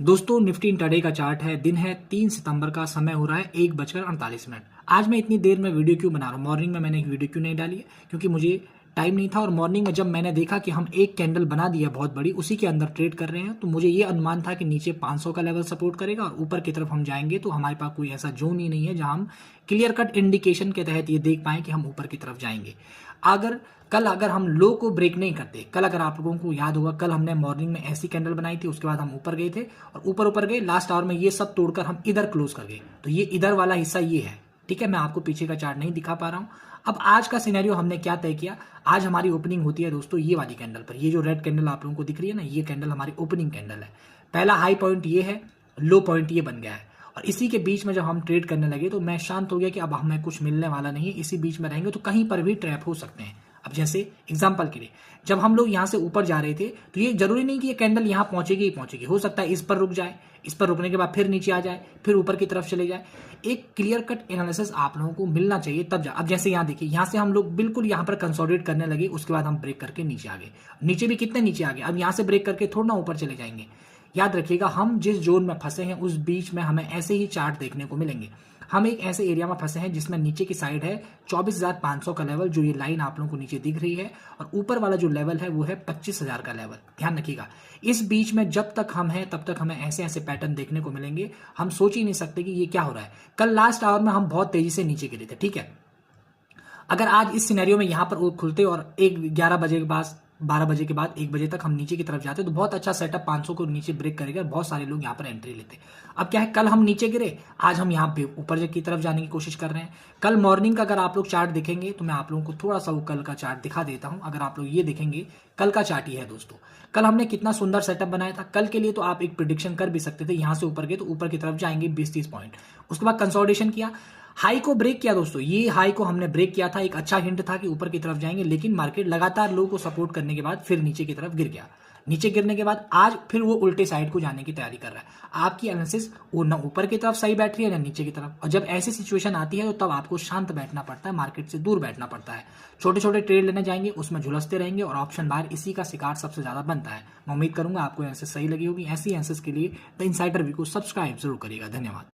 दोस्तों Nifty intraday का chart है। दिन है 3 सितंबर का, समय हो रहा है 1:48। आज मैं इतनी देर में वीडियो क्यों बना रहा हूँ? मॉर्निंग में मैंने एक वीडियो क्यों नहीं डाली है? क्योंकि मुझे टाइम नहीं था। और मॉर्निंग में जब मैंने देखा कि हम एक कैंडल बना दिया बहुत बड़ी, उसी के अंदर ट्रेड कर रहे हैं, तो मुझे ये अनुमान था कि नीचे 500 का लेवल सपोर्ट करेगा और ऊपर की तरफ हम जाएंगे तो हमारे पास कोई ऐसा जोन ही नहीं है जहां हम क्लियर कट इंडिकेशन के तहत ये देख पाए कि हम ऊपर की तरफ जाएंगे। अगर हम लो को ब्रेक नहीं करते, कल अगर आप लोगों को याद होगा, कल हमने मॉर्निंग में ऐसी कैंडल बनाई थी, उसके बाद हम ऊपर गए थे और ऊपर गए, लास्ट आवर में ये सब तोड़कर हम इधर क्लोज कर गए। तो ये इधर वाला हिस्सा ये है, ठीक है। मैं आपको पीछे का चार्ट नहीं दिखा पा रहा हूं। अब आज का सिनेरियो हमने क्या तय किया, आज हमारी ओपनिंग होती है दोस्तों ये वाली कैंडल पर। ये जो रेड कैंडल आप लोगों को दिख रही है ना, ये कैंडल हमारी ओपनिंग कैंडल है। पहला हाई पॉइंट ये है, लो पॉइंट ये बन गया है और इसी के बीच में जब हम ट्रेड करने लगे तो मैं शांत हो गया कि अब हमें कुछ मिलने वाला नहीं है। इसी बीच में रहेंगे तो कहीं पर भी ट्रैप हो सकते हैं। अब जैसे एग्जांपल के लिए जब हम लोग यहां से ऊपर जा रहे थे तो ये जरूरी नहीं कि ये कैंडल यहां पहुंचेगी ही पहुंचेगी, हो सकता है इस पर रुक जाए, इस पर रुकने के बाद फिर नीचे आ जाए, फिर ऊपर की तरफ चले जाए। एक क्लियर कट एनालिसिस आप लोगों को मिलना चाहिए तब जा। अब जैसे यहां देखिए, यहां से हम लोग बिल्कुल यहां पर कंसोलिडेट करने लगे, उसके बाद हम ब्रेक करके नीचे आ गए। नीचे भी कितने नीचे आ गए, अब यहां से ब्रेक करके थोड़ा ना ऊपर चले जाएंगे। याद रखिएगा, हम जिस जोन में फंसे हैं उस बीच में हमें ऐसे ही चार्ट देखने को मिलेंगे। हम एक ऐसे एरिया में फंसे हैं जिसमें नीचे की साइड है 24,500 का लेवल, जो ये लाइन आप लोगों को नीचे दिख रही है, और ऊपर वाला जो लेवल है वो है 25,000 का लेवल। ध्यान रखिएगा, इस बीच में जब तक हम हैं तब तक हमें ऐसे ऐसे पैटर्न देखने को मिलेंगे। हम सोच ही नहीं सकते कि ये क्या हो रहा है। कल लास्ट आवर में हम बहुत तेजी से नीचे गिरे थे, ठीक है। अगर आज इस सिनेरियो में यहां पर खुलते और 11 बजे के बाद, 12 बजे के बाद 1 बजे तक हम नीचे की तरफ जाते तो बहुत अच्छा सेटअप 500 को नीचे ब्रेक करेगा, बहुत सारे लोग यहां पर एंट्री लेते। अब क्या है, कल हम नीचे गिरे, आज हम यहां पे ऊपर की तरफ जाने की कोशिश कर रहे हैं। कल मॉर्निंग का अगर आप लोग चार्ट देखेंगे तो मैं आप लोगों को थोड़ा सा वो कल का चार्ट दिखा देता हूं। अगर आप लोग ये देखेंगे, कल का चार्ट ही है दोस्तों। कल हमने कितना सुंदर सेटअप बनाया था। कल के लिए तो आप एक प्रिडिक्शन कर भी सकते थे, यहां से ऊपर गए तो ऊपर की तरफ जाएंगे 20-30 पॉइंट। उसके बाद कंसोलिडेशन किया, हाई को ब्रेक किया दोस्तों। ये हाई को हमने ब्रेक किया था, एक अच्छा हिंट था कि ऊपर की तरफ जाएंगे, लेकिन मार्केट लगातार लो को सपोर्ट करने के बाद फिर नीचे की तरफ गिर गया। नीचे गिरने के बाद आज फिर वो उल्टे साइड को जाने की तैयारी कर रहा है। आपकी एनालिसिस वो ना ऊपर की तरफ सही बैठ रही है ना नीचे की तरफ। और जब ऐसी सिचुएशन आती है तो तब आपको शांत बैठना पड़ता है, मार्केट से दूर बैठना पड़ता है। छोटे छोटे ट्रेड लेने जाएंगे, उसमें झुलसते रहेंगे और ऑप्शन बाहर इसी का शिकार सबसे ज्यादा बनता है। मैं उम्मीद करूंगा आपको एनालिसिस सही लगी होगी। ऐसी एनालिसिस के लिए द इनसाइडर व्यू को सब्सक्राइब जरूर करिएगा। धन्यवाद।